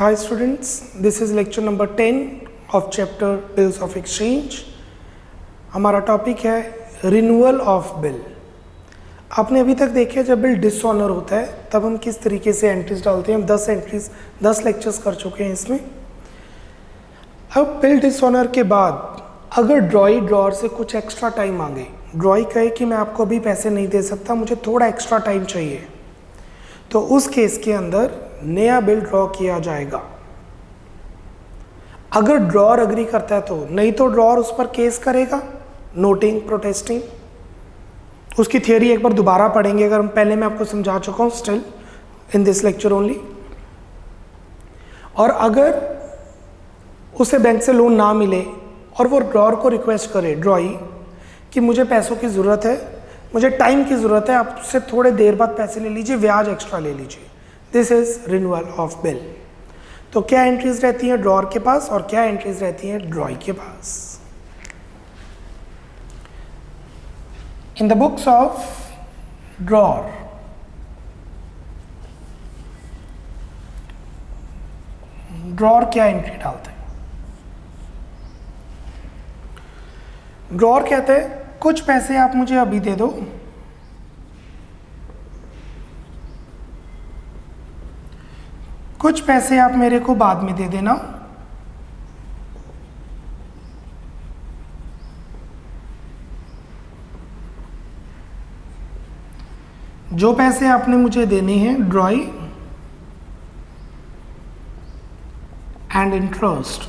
Hi students, this is lecture number 10 of chapter Bills of Exchange. हमारा topic है renewal of bill. आपने अभी तक देखे जब बिल डिसऑनर होता है तब हम किस तरीके से एंट्रीज डालते हैं। हम 10 लेक्चर्स कर चुके हैं इसमें। अब बिल डिसऑनर के बाद अगर ड्रॉई ड्रॉअर से कुछ एक्स्ट्रा टाइम मांगे, ड्रॉई कहे कि मैं आपको अभी पैसे नहीं दे सकता, मुझे थोड़ा एक्स्ट्रा टाइम चाहिए, तो उस केस के अंदर नया बिल ड्रॉ किया जाएगा। अगर ड्रॉअर अग्री करता है तो, नहीं तो ड्रॉअर उस पर केस करेगा, नोटिंग, प्रोटेस्टिंग। उसकी थियरी एक बार दोबारा पढ़ेंगे, अगर हम पहले मैं आपको समझा चुका हूं still in this lecture only. और अगर उसे बैंक से लोन ना मिले और वो ड्रॉअर को रिक्वेस्ट करे, ड्रॉई, कि मुझे पैसों की ज़रूरत है, मुझे टाइम की ज़रूरत है, आप उससे थोड़े देर बाद पैसे ले लीजिए, ब्याज एक्स्ट्रा ले लीजिए। This is renewal of bill. तो क्या एंट्रीज रहती हैं ड्रॉअर के पास और क्या एंट्रीज रहती हैं ड्रॉई के पास। In the books of drawer, drawer क्या एंट्री डालते हैं? ड्रॉअर कहते हैं कुछ पैसे आप मुझे अभी दे दो, कुछ पैसे आप मेरे को बाद में दे देना, जो पैसे आपने मुझे देने हैं ड्रॉई एंड इंटरेस्ट।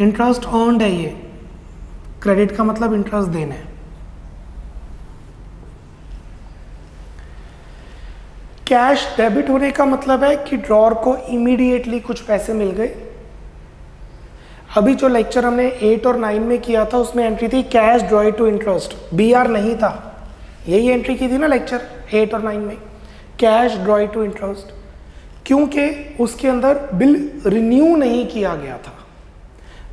इंटरेस्ट अर्न्ड है, ये क्रेडिट का मतलब इंटरेस्ट देना है। कैश डेबिट होने का मतलब है कि ड्रॉअर को इमीडिएटली कुछ पैसे मिल गए। अभी जो लेक्चर हमने 8 और 9 में किया था उसमें एंट्री थी cash drawee to interest, BR नहीं था, यही एंट्री की थी ना लेक्चर 8 और 9 में, कैश ड्रॉई टू इंटरेस्ट, क्योंकि उसके अंदर बिल रिन्यू नहीं किया गया था।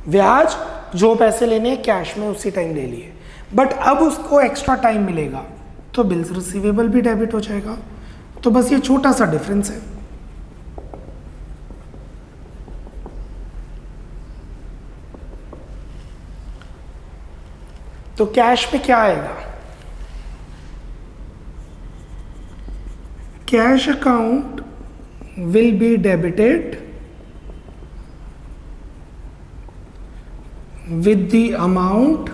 ब्याज जो पैसे लेने हैं कैश में उसी टाइम ले लिए, बट अब उसको एक्स्ट्रा टाइम मिलेगा तो बिल्स रिसीवेबल भी डेबिट हो जाएगा। तो बस ये छोटा सा डिफरेंस है। तो कैश में क्या आएगा? Cash account will be debited with the amount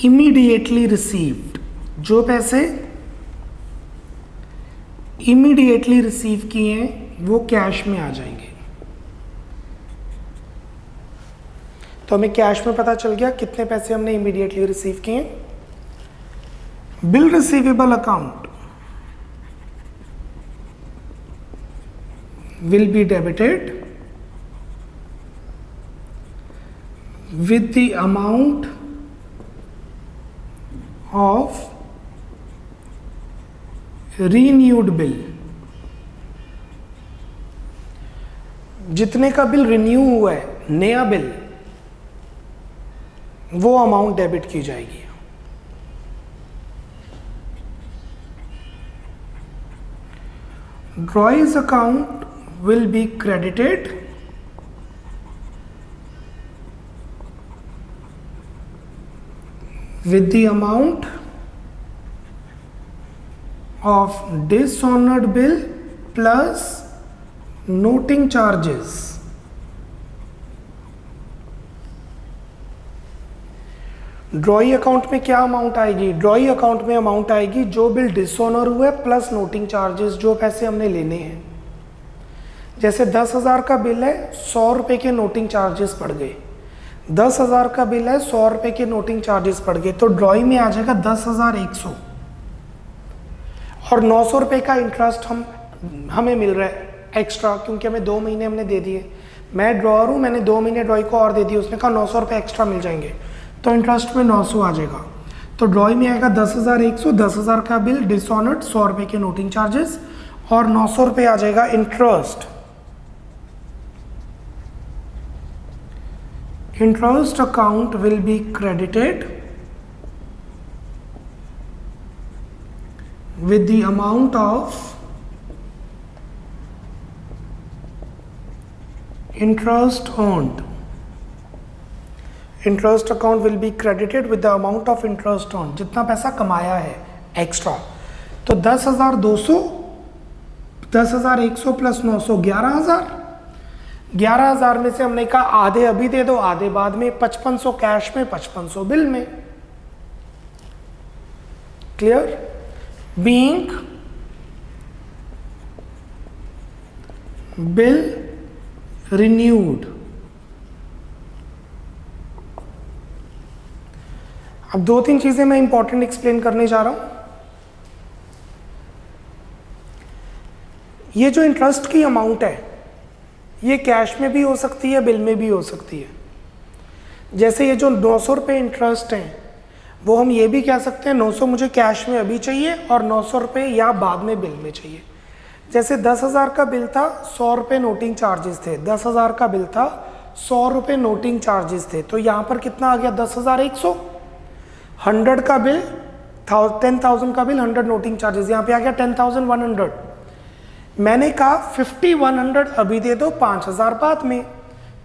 immediately received। जो पैसे immediately रिसीव किए हैं वो कैश में आ जाएंगे। तो हमें कैश में पता चल गया कितने पैसे हमने immediately रिसीव किए। Bill receivable account will be debited with the amount of renewed bill। जितने का बिल रिन्यू हुआ है, नया बिल, वो अमाउंट डेबिट की जाएगी। ड्रॉइज account will be credited with the amount of dishonored bill plus noting charges। ड्रॉई account में क्या अमाउंट आएगी? ड्रॉई अकाउंट में अमाउंट आएगी जो बिल डिसऑनर हुआ है प्लस नोटिंग चार्जेस, जो पैसे हमने लेने हैं। जैसे 10,000 का बिल है, 100 रुपये के नोटिंग चार्जेस पड़ गए। 10,000 का बिल है, 100 रुपये के नोटिंग चार्जेस पड़ गए, तो ड्रॉई में आ जाएगा 10,100 और 900 रुपये का इंटरेस्ट हमें मिल रहा है एक्स्ट्रा, क्योंकि हमें 2 महीने हमने दे दिए। मैं ड्रॉअर हूँ, मैंने 2 महीने ड्रॉई को और दे दिए, उसने कहा 900 रुपये एक्स्ट्रा मिल जाएंगे, तो इंटरेस्ट में 900 आ जाएगा। तो ड्रॉई में आएगा 10,100, 10,000 का बिल डिसऑनर्ड, 100 रुपये के नोटिंग चार्जेस और 900 रुपये आ जाएगा interest. interest account will be credited with the amount of interest earned. Interest account will be credited with the amount of interest earned. जितना पैसा कमाया है एक्स्ट्रा, तो 10,200, 10,100 प्लस 900, 11,000। 11,000 में से हमने कहा आधे अभी दे दो, आधे बाद में। 5500 कैश में, 5500 बिल में। क्लियर? Being bill renewed. अब 2-3 चीजें मैं इंपॉर्टेंट एक्सप्लेन करने जा रहा हूं। ये जो इंटरेस्ट की अमाउंट है, ये कैश में भी हो सकती है, बिल में भी हो सकती है। जैसे ये जो 900 रुपये इंटरेस्ट है, वो हम ये भी कह सकते हैं 900 मुझे कैश में अभी चाहिए और 900 रुपये या बाद में बिल में चाहिए। जैसे 10,000 का बिल था, 100 रुपये नोटिंग चार्जेस थे। 10,000 का बिल था, 100 रुपये नोटिंग चार्जेस थे, तो यहाँ पर कितना आ गया? 10,100। 100 का बिल, 10,000 का बिल, 100 नोटिंग चार्जेस, यहाँ पे आ गया 10,100। मैंने कहा 5,100 अभी दे दो, 5,000 बाद में,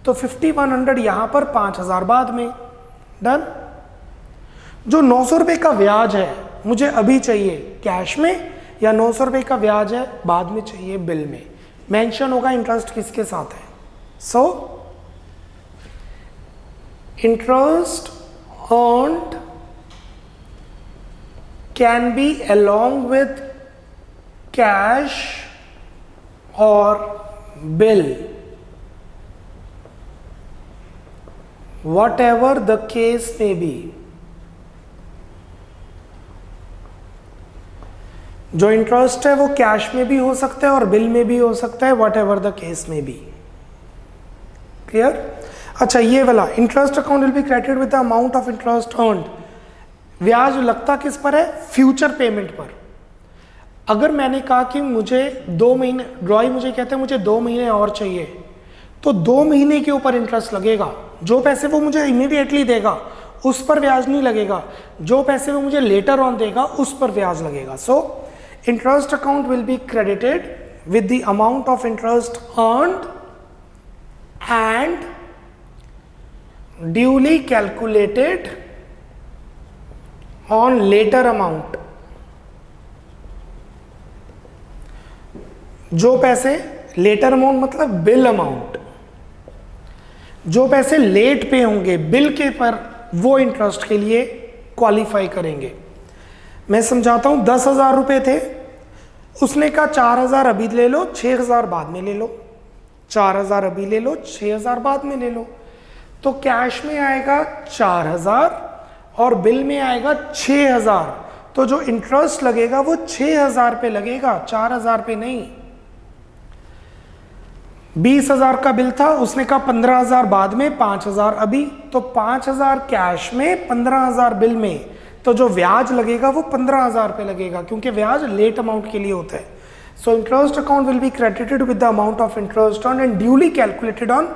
तो 5,100 यहाँ पर, 5,000 बाद में। डन। जो 900 रुपये का ब्याज है मुझे अभी चाहिए कैश में, या 900 रुपये का ब्याज है बाद में चाहिए बिल में। मेंशन होगा इंटरेस्ट किसके साथ है। So interest earned can be along with cash or bill, whatever the case may be। जो इंटरेस्ट है वो कैश में भी हो सकता है और बिल में भी हो सकता है, whatever the case may be। Clear? अच्छा, ये वाला interest account will be credited with the amount of interest earned. ब्याज लगता किस पर है? फ्यूचर पेमेंट पर। अगर मैंने कहा कि मुझे 2 महीने, ड्रॉई मुझे कहते हैं मुझे 2 महीने और चाहिए, तो 2 महीने के ऊपर इंटरेस्ट लगेगा। जो पैसे वो मुझे इमीडिएटली देगा उस पर ब्याज नहीं लगेगा, जो पैसे वो मुझे लेटर ऑन देगा उस पर ब्याज लगेगा। So interest account will be credited with the amount of interest earned and duly calculated on later amount. जो पैसे लेटर अमाउंट मतलब बिल अमाउंट, जो पैसे लेट पे होंगे बिल के पर, वो इंटरेस्ट के लिए क्वालिफाई करेंगे। मैं समझाता हूं। 10,000 रुपये थे, उसने कहा 4,000 अभी ले लो, 6,000 बाद में ले लो। 4,000 अभी ले लो, 6,000 बाद में ले लो। तो कैश में आएगा 4,000 और बिल में आएगा 6,000। तो जो इंटरेस्ट लगेगा वो 6,000 पे लगेगा, 4,000 पे नहीं। 20,000 का बिल था, उसने कहा 15,000 बाद में, 5,000 अभी, तो 5,000 कैश में, 15,000 बिल में। तो जो ब्याज लगेगा वो 15,000 पे लगेगा, क्योंकि ब्याज लेट अमाउंट के लिए होता है। सो interest account will be credited with the amount of interest on and duly calculated on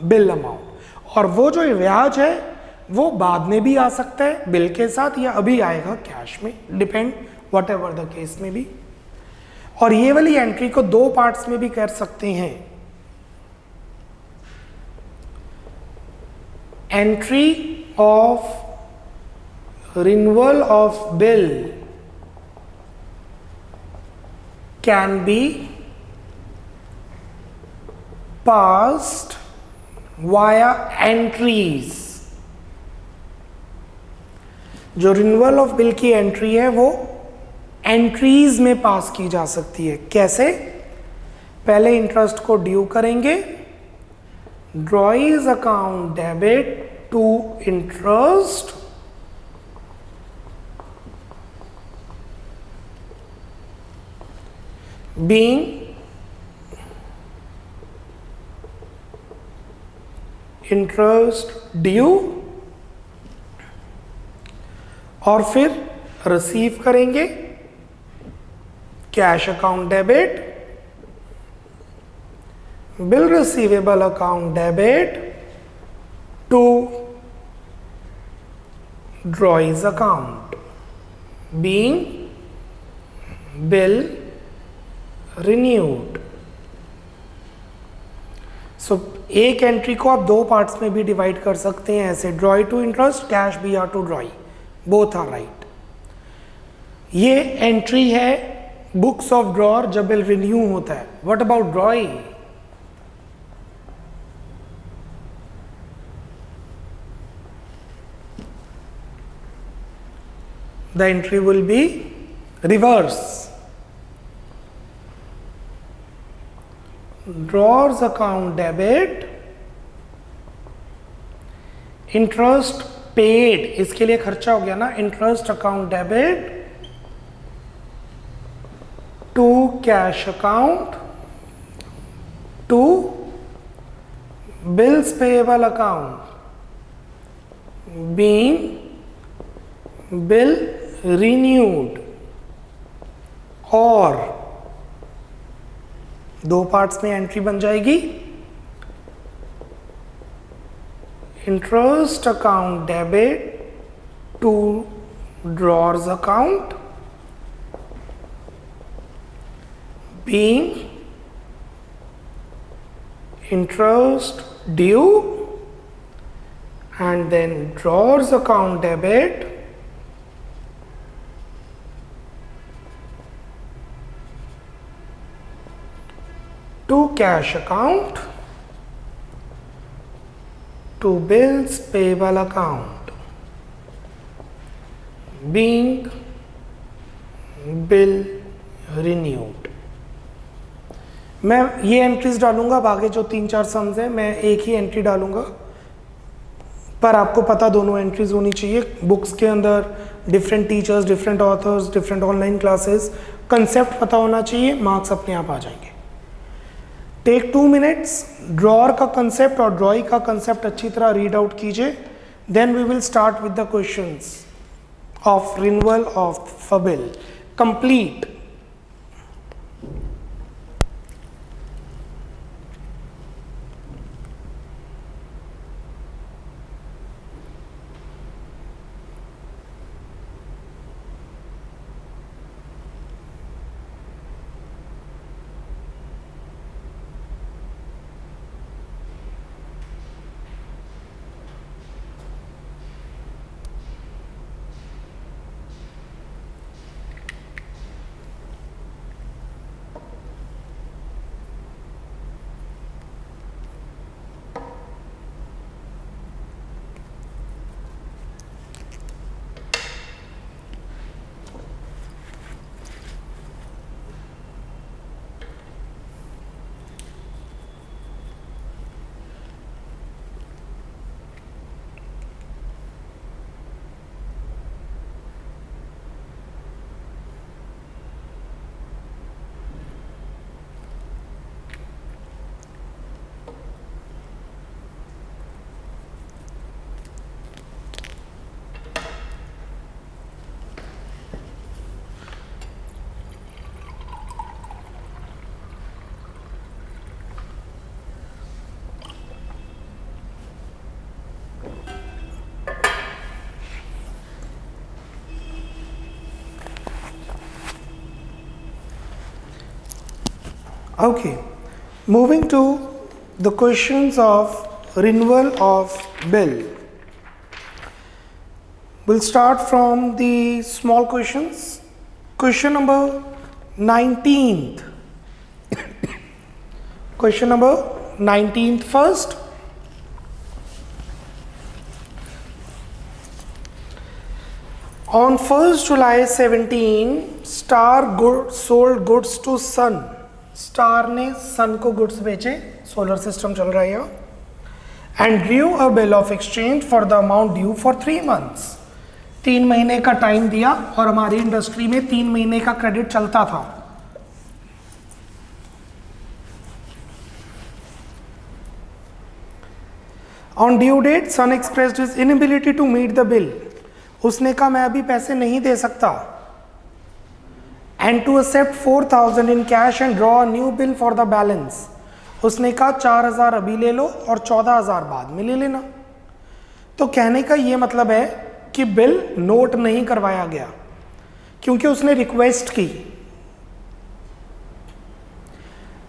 bill amount. और वो जो ब्याज है वो बाद में भी आ सकता है बिल के साथ, या अभी आएगा कैश में, depend what ever the case में भी। और ये वाली एंट्री को 2 पार्ट्स में भी कर सकते हैं। Entry of renewal of bill can be passed via entries। जो रिन्यूअल ऑफ बिल की एंट्री है वो एंट्रीज में पास की जा सकती है। कैसे? पहले इंटरेस्ट को ड्यू करेंगे, drawee's account debit to interest, being interest due, और फिर रिसीव करेंगे cash account debit, bill receivable account debit to drawee's account, being bill renewed. So एक एंट्री को आप दो पार्ट्स में भी डिवाइड कर सकते हैं ऐसे, drawee to interest, cash B R to drawee, both are right. ये एंट्री है बुक्स ऑफ ड्रॉर जब बिल रिन्यू होता है। What about drawee? the entry will be reverse. Drawers account debit, interest paid, इसके लिए खर्चा हो गया ना, interest account debit to cash account to bills payable account being bill renewed, और दो पार्ट्स में एंट्री बन जाएगी, interest account debit to drawer's account being interest due, and then drawer's account debit to cash account to bills payable account being bill renewed। मैं ये entries डालूंगा, आगे जो 3-4 सम्स हैं मैं एक ही एंट्री डालूंगा, पर आपको पता दोनों एंट्रीज होनी चाहिए। बुक्स के अंदर different teachers, different authors, different online classes, concept पता होना चाहिए, मार्क्स अपने आप आ जाएंगे। टेक 2 मिनट्स, ड्रॉर का कंसेप्ट और ड्रॉई का कंसेप्ट अच्छी तरह रीड आउट कीजिए, then we will start with the questions of renewal of a bill complete. Okay, moving to the questions of renewal of bill. We'll start from the small questions. Question number 19th. Question number 19th first. On 1st July 17, sold goods to Sun. Star ने Sun को goods बेचे, solar system चल रहा है यहाँ, and due a bill of exchange for the amount due for 3 months। 3 महीने का time दिया और हमारी इंडस्ट्री में 3 महीने का क्रेडिट चलता था। On due date Sun expressed his inability to meet the bill. उसने कहा मैं अभी पैसे नहीं दे सकता, and to accept 4,000 in cash and draw a new bill for the balance। उसने कहा 4,000 अभी ले लो और 14,000 बाद में ले लेना। तो कहने का ये मतलब है कि बिल नोट नहीं करवाया गया क्योंकि उसने रिक्वेस्ट की,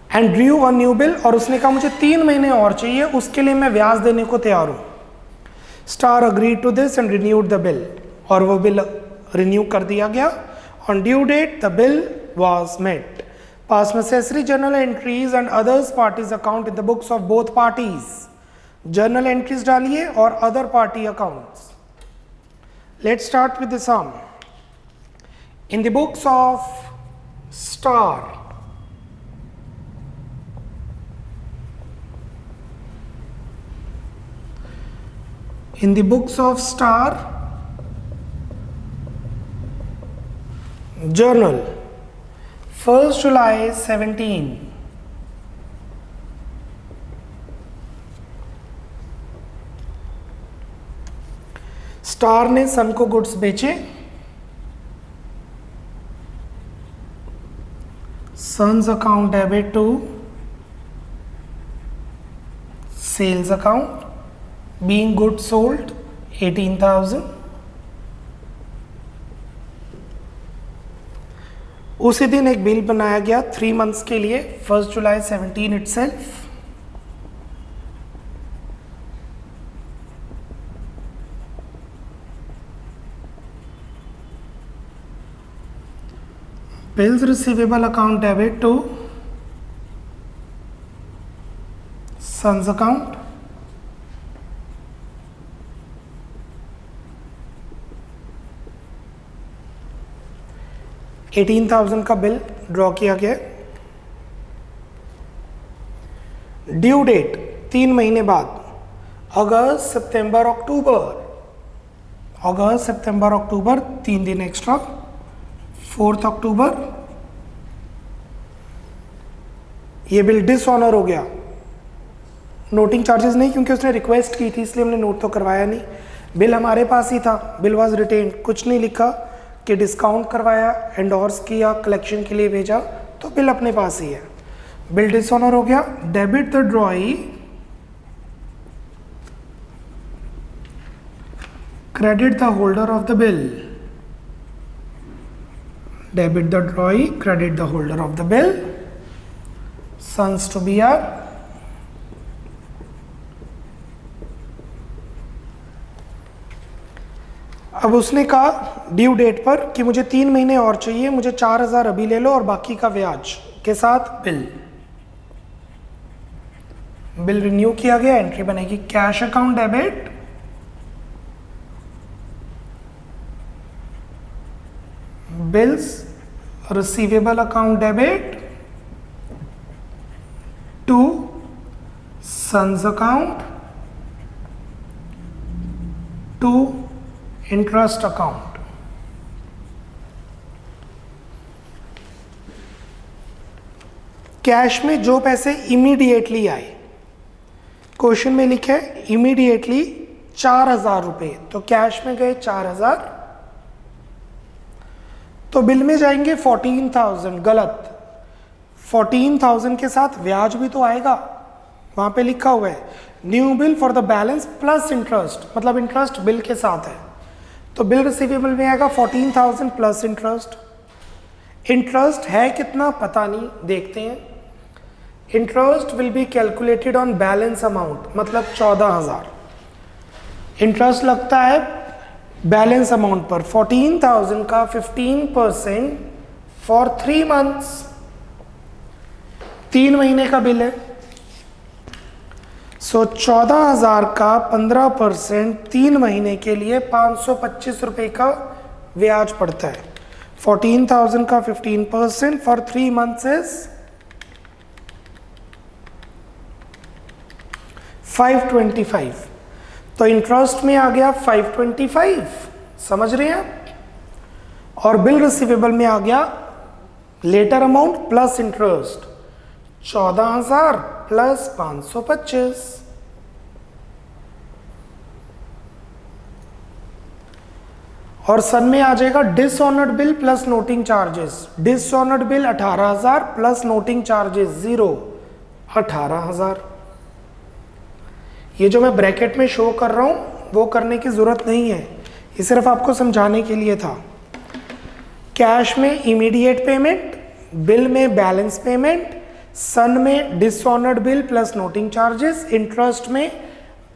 and drew a new bill, और उसने कहा मुझे 3 महीने और चाहिए, उसके लिए मैं ब्याज देने को तैयार हूँ। Star agreed to this and renewed the bill, और वो बिल रिन्यू कर दिया गया। On due date the bill was met. Pass necessary journal entries and others parties account in the books of both parties. Journal entries डालिए और other party accounts. Let's start with the sum. In the books of Star, in the books of Star Journal, 1st July 17, Star ने Sun को goods बेचे। Sun's account debit to sales account, being goods sold 18,000। उसी दिन एक bill बनाया गया 3 months के लिए, 1st July 17 itself। bills receivable account debit to sons account, $18,000 का बिल ड्रॉ किया गया। ड्यू डेट 3 महीने बाद, अगस्त सितंबर अक्टूबर, अगस्त सितंबर अक्टूबर 3 दिन एक्स्ट्रा, 4 अक्टूबर। ये बिल डिसऑनर हो गया। नोटिंग चार्जेस नहीं, क्योंकि उसने रिक्वेस्ट की थी इसलिए हमने नोट तो करवाया नहीं। बिल हमारे पास ही था, बिल वाज रिटेन्ड, कुछ नहीं लिखा कि डिस्काउंट करवाया, एंडोर्स किया, कलेक्शन के लिए भेजा, तो बिल अपने पास ही है। बिल डिसऑनर हो गया। Debit the drawee, credit the holder of the bill. Debit the drawee, credit the holder of the bill. Sun's to B R. अब उसने कहा ड्यू डेट पर कि मुझे 3 महीने और चाहिए, मुझे 4,000 अभी ले लो और बाकी का ब्याज के साथ बिल। बिल रिन्यू किया गया। एंट्री बनेगी cash account debit, bills receivable account debit to Sun's account to interest account. Cash में जो पैसे इमीडिएटली आए, क्वेश्चन में लिखा है इमीडिएटली 4,000 रुपये, तो कैश में गए 4,000, तो बिल में जाएंगे 14,000। गलत, 14,000 के साथ ब्याज भी तो आएगा, वहां पे लिखा हुआ है new bill for the balance plus interest, मतलब इंटरेस्ट बिल के साथ है, तो बिल रिसीवेबल में आएगा 14,000 प्लस इंटरेस्ट। इंटरेस्ट है कितना पता नहीं, देखते हैं। Interest will be calculated on balance amount, मतलब 14,000 इंटरेस्ट लगता है बैलेंस अमाउंट पर। 14,000 का 15% फॉर 3 months, 3 महीने का बिल है। सो 14,000 का 15% 3 महीने के लिए 525 रुपये का ब्याज पड़ता है। 14,000 का 15% फॉर 3 months इज 525। तो इंटरेस्ट में आ गया 525, समझ रहे हैं आप। और बिल रिसीवेबल में आ गया later amount plus interest, 14,000 plus 525। और सन में आ जाएगा dishonoured bill plus noting charges. Dishonoured bill 18,000 plus noting charges 0, 18,000। ये जो मैं ब्रैकेट में शो कर रहा हूं वो करने की जरूरत नहीं है, ये सिर्फ आपको समझाने के लिए था। कैश में इमीडिएट पेमेंट, बिल में बैलेंस पेमेंट, सन में dishonoured bill plus noting charges, interest में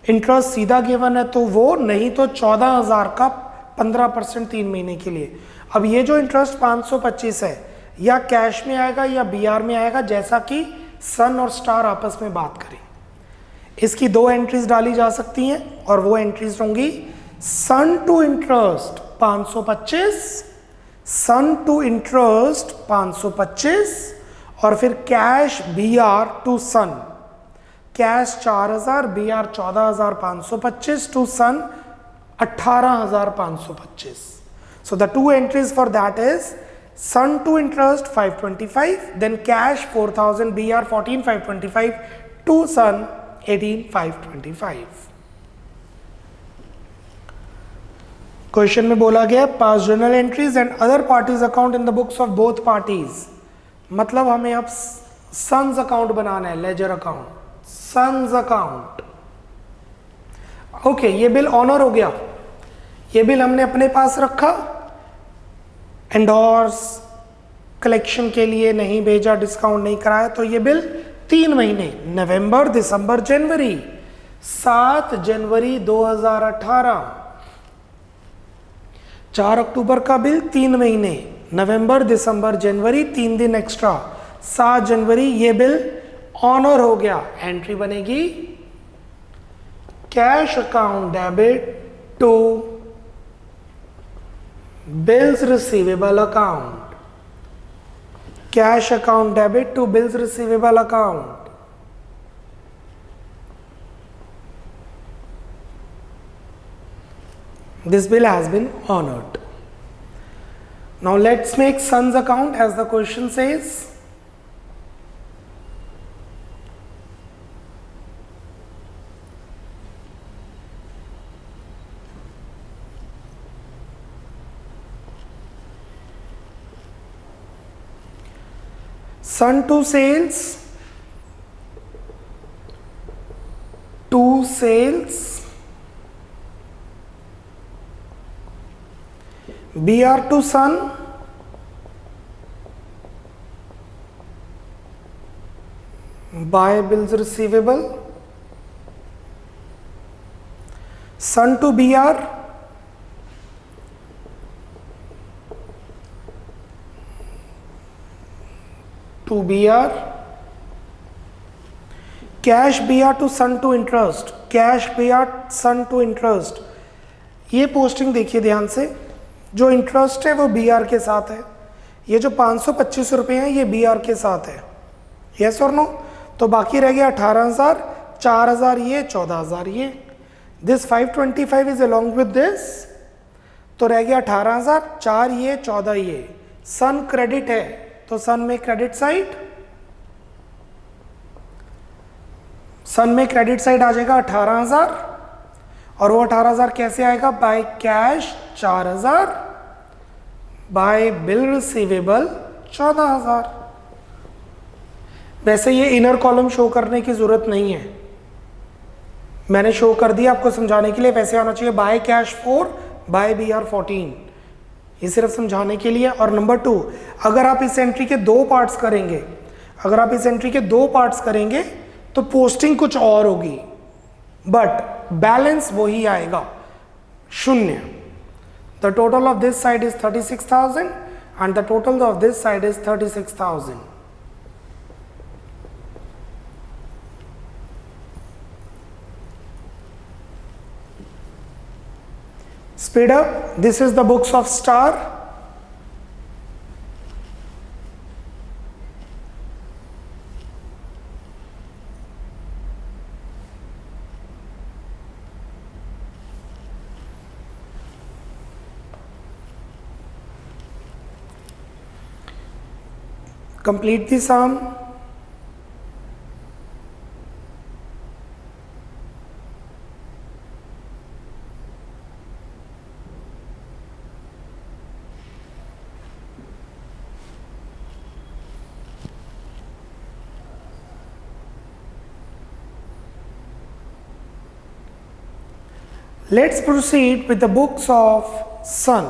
इंटरेस्ट सीधा गिवन है तो वो, नहीं तो 14,000 का 15% 3 महीने के लिए। अब ये जो इंटरेस्ट 525 है या कैश में आएगा या बीआर में आएगा, जैसा कि सन और स्टार आपस में बात करें। इसकी 2 एंट्रीज डाली जा सकती हैं और वो एंट्रीज होंगी son to interest 525, son to interest 525 और फिर cash BR to son, cash 4,000 BR 14,525 to son 18,525. So the 2 entries for that is sun to interest 525, then cash 4,000 BR 14,525 to sun 18,525. Question में बोला गया pass journal entries and other parties account in the books of both parties. मतलब हमें अब Sun's account बनाना है, ledger account, Sun's account. Okay, ये bill honour हो गया, ये बिल हमने अपने पास रखा, एंडोर्स कलेक्शन के लिए नहीं भेजा, डिस्काउंट नहीं कराया, तो ये बिल 3 महीने नवंबर, दिसंबर, जनवरी, 7 जनवरी 2018, 4 अक्टूबर का बिल 3 महीने नवंबर, दिसंबर, जनवरी, 3 दिन एक्स्ट्रा, 7 जनवरी, ये बिल ऑनर हो गया। एंट्री बनेगी cash account debit to bills receivable account, cash account debit to bills receivable account. This bill has been honored. Now let's make son's account as the question says. Son to sales, to sales, BR to son, buy bills receivable, son to BR, to BR, cash BR to son to interest, cash BR son to interest। ये posting देखिए ध्यान से, जो interest है वो B R के साथ है, ये जो 525 रुपये हैं ये बीआर के साथ है, यस और नो। तो बाकी रह गया 18,000, 4,000 ये, 14,000 ये, this 525 is along with this, तो रह गया 18,000, 4 ये, 14 ये। सन क्रेडिट है तो सन में क्रेडिट साइड, सन में क्रेडिट साइड आ जाएगा 18,000 और वो 18,000 कैसे आएगा, by cash 4,000, bye bill receivable 14,000। वैसे ये इनर कॉलम शो करने की जरूरत नहीं है, मैंने शो कर दिया आपको समझाने के लिए। वैसे आना चाहिए बाय कैश 4 बाय BR 14, ये सिर्फ समझाने के लिए। और नंबर 2, अगर आप इस एंट्री के 2 पार्ट्स करेंगे, अगर आप इस एंट्री के 2 पार्ट्स करेंगे तो पोस्टिंग कुछ और होगी, बट बैलेंस वही आएगा, 0। The total of this side is 36,000 and the total of this side is 36,000। Speed up. This is the books of Star. Complete the sum. Let's proceed with the books of Sun.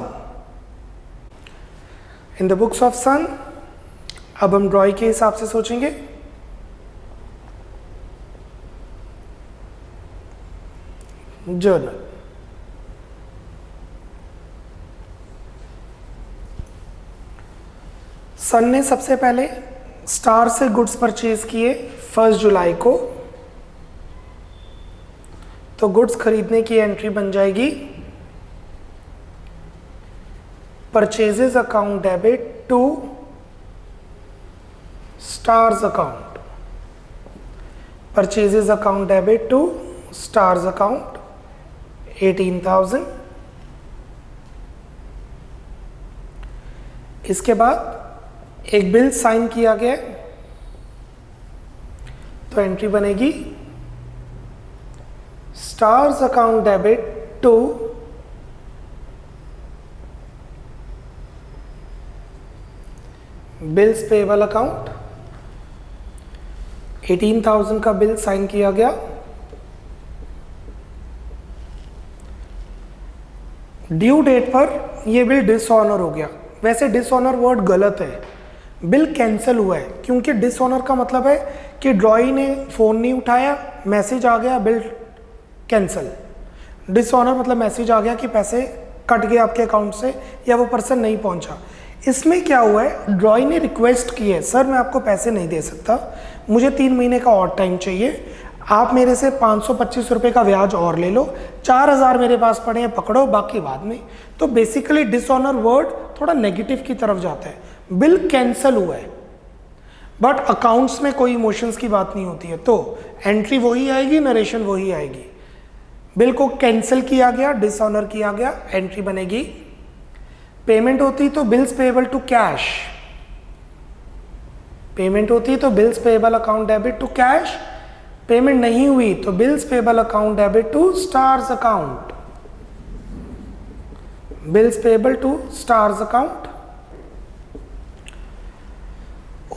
In the books of Sun, अब हम ड्रॉई के हिसाब से सोचेंगे। Journal. सन ने सबसे पहले star से गुड्स परचेज किए 1 जुलाई को, तो गुड्स खरीदने की एंट्री बन जाएगी purchases account debit to Star's account, purchases account debit to Star's account 18,000। इसके बाद एक बिल साइन किया गया, तो एंट्री बनेगी Star's account debit to bills payable account. 18,000 का बिल साइन किया गया। ड्यू डेट पर यह बिल डिसऑनर हो गया। वैसे डिसऑनर वर्ड गलत है, बिल कैंसिल हुआ है, क्योंकि डिसऑनर का मतलब है कि ड्रॉई ने फ़ोन नहीं उठाया, मैसेज आ गया, बिल कैंसिल। डिसऑनर मतलब मैसेज आ गया कि पैसे कट गए आपके अकाउंट से या वो पर्सन नहीं पहुंचा। इसमें क्या हुआ है, ड्रॉई ने रिक्वेस्ट की है, सर मैं आपको पैसे नहीं दे सकता, मुझे 3 महीने का और टाइम चाहिए, आप मेरे से 525 रुपये का ब्याज और ले लो, 4,000 मेरे पास पड़े हैं, पकड़ो, बाकी बाद में। तो बेसिकली डिसऑनर वर्ड थोड़ा नेगेटिव की तरफ जाता है। बिल कैंसिल हुआ है, बट अकाउंट्स में कोई इमोशंस की बात नहीं होती है, तो एंट्री वही आएगी, नरेशन वही आएगी। बिल को कैंसिल किया गया, डिसऑनर किया गया, एंट्री बनेगी। पेमेंट होती तो bills payable to cash, payment होती तो bills payable account debit to cash, payment नहीं हुई तो bills payable account debit to Star's account, bills payable to Star's account.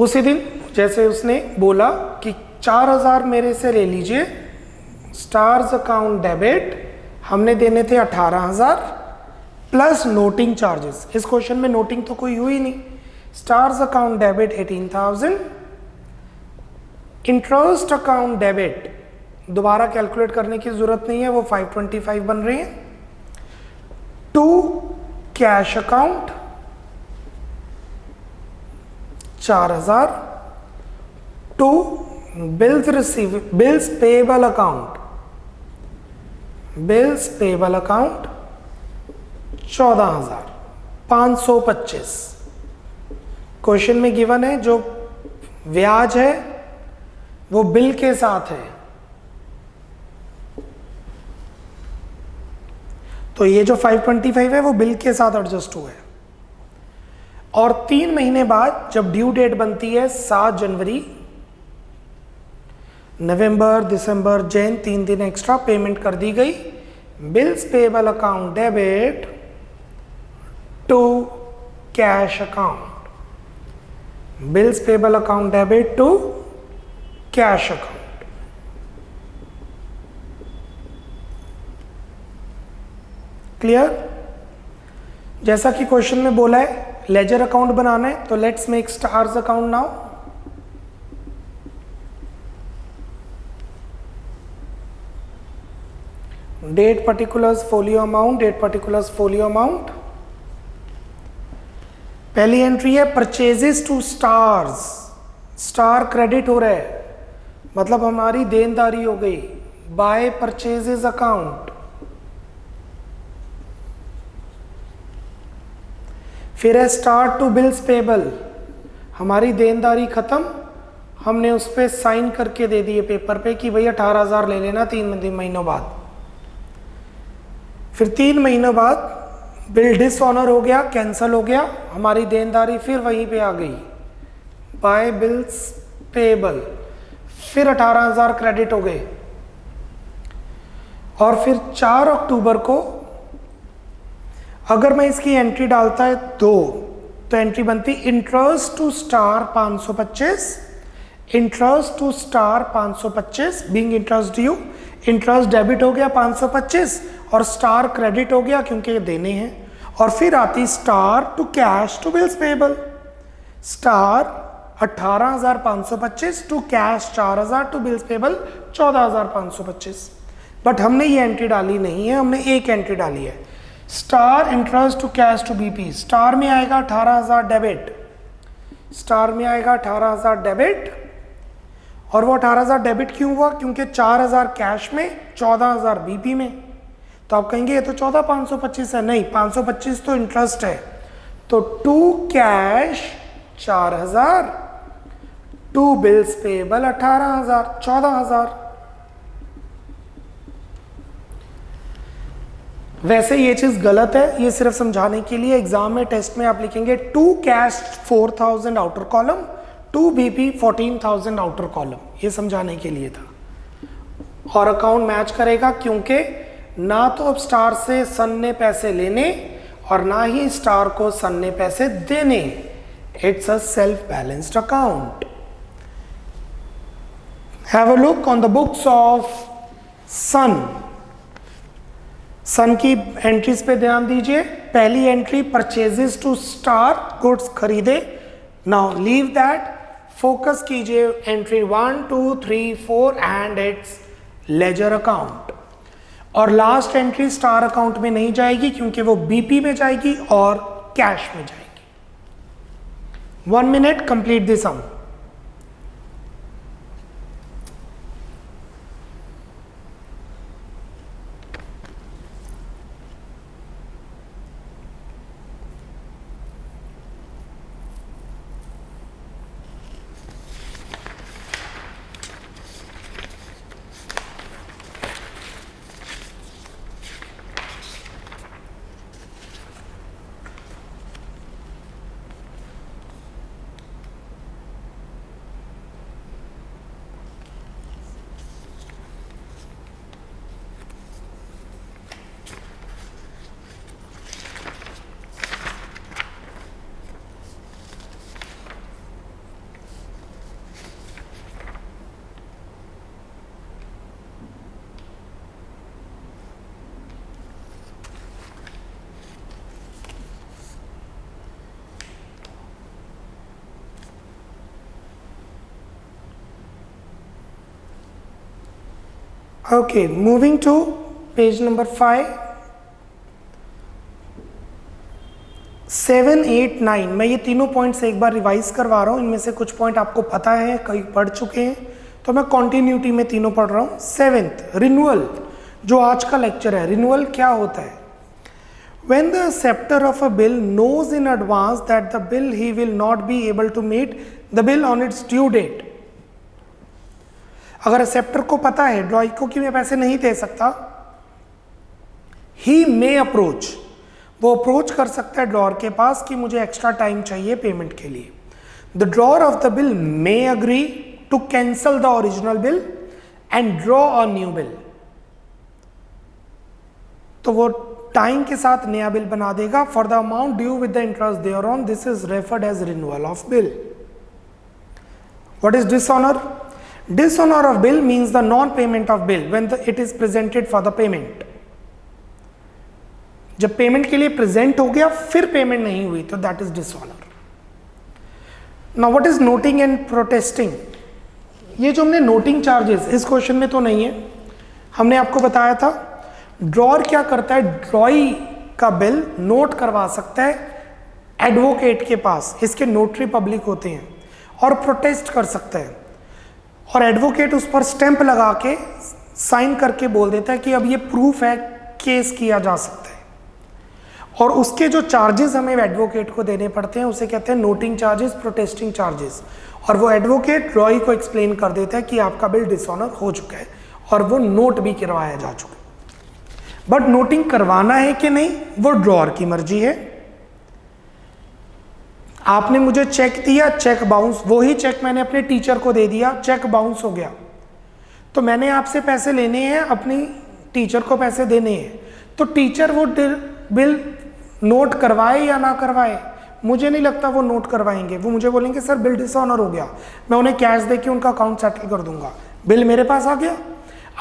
उसी दिन जैसे उसने बोला कि 4,000 मेरे से ले लीजिए, स्टार्स अकाउंट डेबिट हमने देने थे 18,000 प्लस नोटिंग चार्जेस। इस क्वेश्चन में नोटिंग तो कोई हुई नहीं। Stars account debit 18,000, interest account debit दोबारा कैलकुलेट करने की जरूरत नहीं है, वो 525 बन रही है, to cash account 4,000, to bills payable account, bills payable account 14,525। Question में गिवन है जो ब्याज है वो बिल के साथ है, तो ये जो 525 है वो बिल के साथ एडजस्ट हुआ है। और 3 महीने बाद जब ड्यू डेट बनती है 7 जनवरी, नवंबर, दिसंबर, जैन 3 दिन एक्स्ट्रा पेमेंट कर दी गई। Bills payable account debit to cash account, bills payable account debit to cash account. Clear? जैसा कि क्वेश्चन में बोला है लेजर अकाउंट बनाना है, तो let's make Star's account now. Date particulars folio amount, date particulars folio amount. पहली entry है purchases to Star's, Star credit हो रहा है, मतलब हमारी देनदारी हो गई, बाय परचेजेस अकाउंट। फिर है स्टार टू बिल्स पेएबल, हमारी देनदारी खत्म, हमने उस पर साइन करके दे दिए पेपर पे कि भैया 18,000 ले लेना 3 महीनों बाद। फिर 3 महीनों बाद बिल डिसऑनर हो गया, कैंसिल हो गया, हमारी देनदारी फिर वहीं पे आ गई, बाय बिल्स पेएबल, फिर 18,000 क्रेडिट हो गए। और फिर 4 अक्टूबर को अगर मैं इसकी एंट्री डालता है तो एंट्री बनती interest to Star 525, interest to Star 525 being interest due, interest debit हो गया 525 और स्टार क्रेडिट हो गया क्योंकि ये देने हैं। और फिर आती Star to cash to bills payable, Star 18,525 to cash 4,000 to bills payable 14,525। But हमने ये एंट्री डाली नहीं है, हमने एक एंट्री डाली है, Star interest to cash to B. Star में आएगा 18,000 डेबिट, स्टार में आएगा 18,000 डेबिट, और वो 18,000 डेबिट क्यों हुआ? क्योंकि 4,000 कैश में, 14,000 बीपी में। तो आप कहेंगे ये तो 14,525 है, नहीं, 525 तो इंटरेस्ट है। तो to cash 4,000, to bills payable 18,000, 14,000। वैसे ये चीज गलत है, ये सिर्फ समझाने के लिए। एग्जाम में, टेस्ट में आप लिखेंगे to cash 4,000 outer column, to B 14,000 outer column, ये समझाने के लिए था। और अकाउंट मैच करेगा क्योंकि ना तो अब स्टार से सन ने पैसे लेने और ना ही स्टार को सन ने पैसे देने। It's a self balanced account. Have a look on the books of son. Son की एंट्रीज पे ध्यान दीजिए। पहली entry purchases to star, goods खरीदे। नाउ लीव दैट, फोकस कीजिए entry 1, 2, 3, 4 and it's ledger account. और लास्ट एंट्री स्टार अकाउंट में नहीं जाएगी क्योंकि वो बीपी में जाएगी और कैश में जाएगी। 1 minute, complete this sum. Okay, moving to page number 5, 7, 8, 9। मैं ये तीनों पॉइंट्स एक बार रिवाइज करवा रहा हूँ। इनमें से कुछ पॉइंट आपको पता है, कई पढ़ चुके हैं, तो मैं कॉन्टिन्यूटी में तीनों पढ़ रहा हूँ। 7th, रिन्यूअल, जो आज का लेक्चर है। रिन्यूअल क्या होता है? When the acceptor of a bill knows in advance that the bill he will not be able to meet the bill on its due date। अगर एक्सेप्टर को पता है ड्रॉई को कि मैं पैसे नहीं दे सकता, ही मे अप्रोच, वो अप्रोच कर सकता है ड्रॉर के पास कि मुझे एक्स्ट्रा टाइम चाहिए पेमेंट के लिए। The drawer of the bill may agree to cancel the original bill and draw a new bill. तो वो टाइम के साथ नया बिल बना देगा for the amount due with the interest thereon. This is referred as renewal of bill. What is dishonour? Dishonor of bill means the non-payment of bill when it is presented for the payment। जब payment के लिए present हो गया फिर payment नहीं हुई तो that is dishonour. Now what is noting and protesting? ये जो हमने नोटिंग चार्जेस, इस क्वेश्चन में तो नहीं है, हमने आपको बताया था ड्रॉर क्या करता है, ड्रॉई का बिल नोट करवा सकता है एडवोकेट के पास, इसके नोटरी पब्लिक होते हैं, और प्रोटेस्ट कर सकता है, और एडवोकेट उस पर स्टैंप लगा के साइन करके बोल देता है कि अब ये प्रूफ है, केस किया जा सकता है। और उसके जो चार्जेस हमें एडवोकेट को देने पड़ते हैं उसे कहते हैं नोटिंग चार्जेस, प्रोटेस्टिंग चार्जेस। और वो एडवोकेट रॉय को एक्सप्लेन कर देता है कि आपका बिल डिसऑनर हो चुका है और वो नोट भी करवाया जा चुका है। बट नोटिंग करवाना है कि नहीं वो ड्रॉर की मर्जी है। आपने मुझे चेक दिया, चेक बाउंस, वही चेक मैंने अपने टीचर को दे दिया, चेक बाउंस हो गया, तो मैंने आपसे पैसे लेने हैं, अपनी टीचर को पैसे देने हैं। तो टीचर वो बिल नोट करवाए या ना करवाए, मुझे नहीं लगता वो नोट करवाएंगे। वो मुझे बोलेंगे सर बिल डिसऑनर हो गया, मैं उन्हें कैश देके उनका अकाउंट सेटल कर दूंगा, बिल मेरे पास आ गया।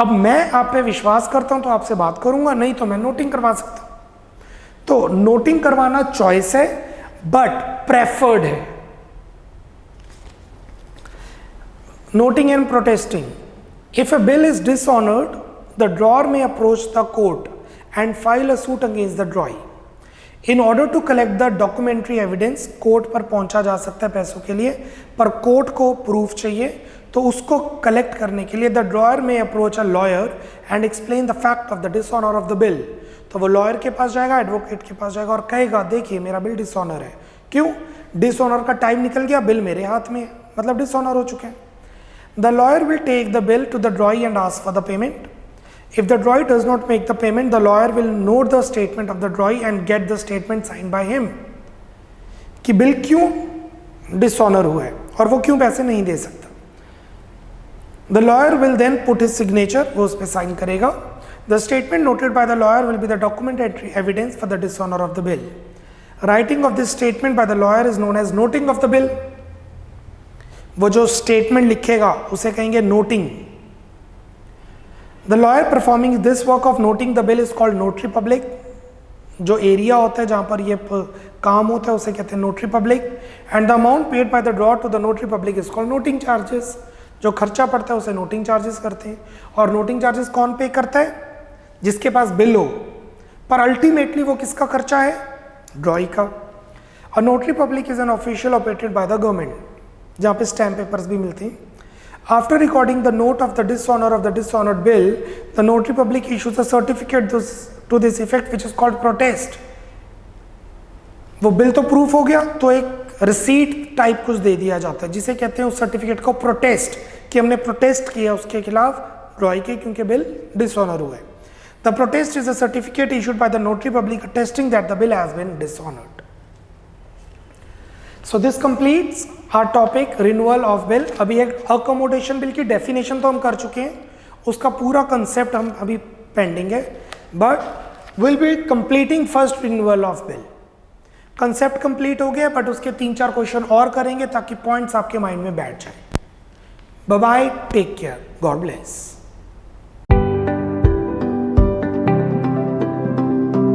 अब मैं आप पे विश्वास करता हूं तो आपसे बात करूंगा, नहीं तो मैं नोटिंग करवा सकता हूं। तो नोटिंग करवाना चॉइस है बट प्रेफर्ड है। Noting and protesting, if a bill is dishonoured the drawer may approach the court and file a suit against the drawee. In order to collect the documentary evidence, court पर पहुंचा जा सकता है पैसों के लिए, पर कोर्ट को प्रूफ चाहिए, तो उसको कलेक्ट करने के लिए द ड्रॉयर में approach a lawyer and explain the fact of the dishonour of the bill. तो वो लॉयर के पास जाएगा, एडवोकेट के पास जाएगा और कहेगा देखिए मेरा बिल डिसऑनर है. क्यों? डिसऑनर का टाइम निकल गया, बिल मेरे हाथ में है, मतलब डिसऑनर हो चुके हैं. The lawyer will take the bill to the drawee and ask for the payment. If the drawee does not make the payment, the lawyer will note the statement of the drawee and get the statement signed by him. कि bill क्यों dishonour हुआ है और वो क्यों पैसे नहीं दे सकता. The lawyer will then put his signature, वो उस पे साइन करेगा. The statement noted by the lawyer will be the documentary evidence for the dishonor of the bill. Writing of this statement by the lawyer is known as noting of the bill. वो जो statement लिखेगा उसे कहेंगे noting. The lawyer performing this work of noting the bill is called notary public. जो area होता है जहाँ पर ये काम होता है उसे कहते हैं notary public. And the amount paid by the draw two the notary public is called noting charges. जो खर्चा पड़ता है उसे नोटिंग चार्जेस करते हैं. और नोटिंग चार्जेस कौन पे करता है? जिसके पास बिल हो, पर अल्टीमेटली वो किसका खर्चा है? ड्रॉई का. A notary public is an official operated by the government, जहाँ पे स्टैम्प पेपर्स भी मिलते हैं. After recording the note of the dishonor of the dishonored bill, the notary public issues a certificate to this effect which is called protest. वो bill तो proof हो गया, तो एक रिसीट टाइप कुछ दे दिया जाता है जिसे कहते हैं उस सर्टिफिकेट को प्रोटेस्ट, कि हमने प्रोटेस्ट किया उसके खिलाफ ड्रॉई के, क्योंकि बिल डिसऑनर हुआ है. The protest is a certificate issued by the notary public attesting that the bill has been dishonored. So this completes our topic renewal of bill. अभी एक accommodation bill की definition तो हम कर चुके हैं, उसका पूरा concept हम अभी pending है, but we'll be completing first renewal of bill. Concept complete हो गया, but उसके 3-4 क्वेश्चन और करेंगे ताकि points आपके माइंड में बैठ जाए. Bye bye, take care, God bless.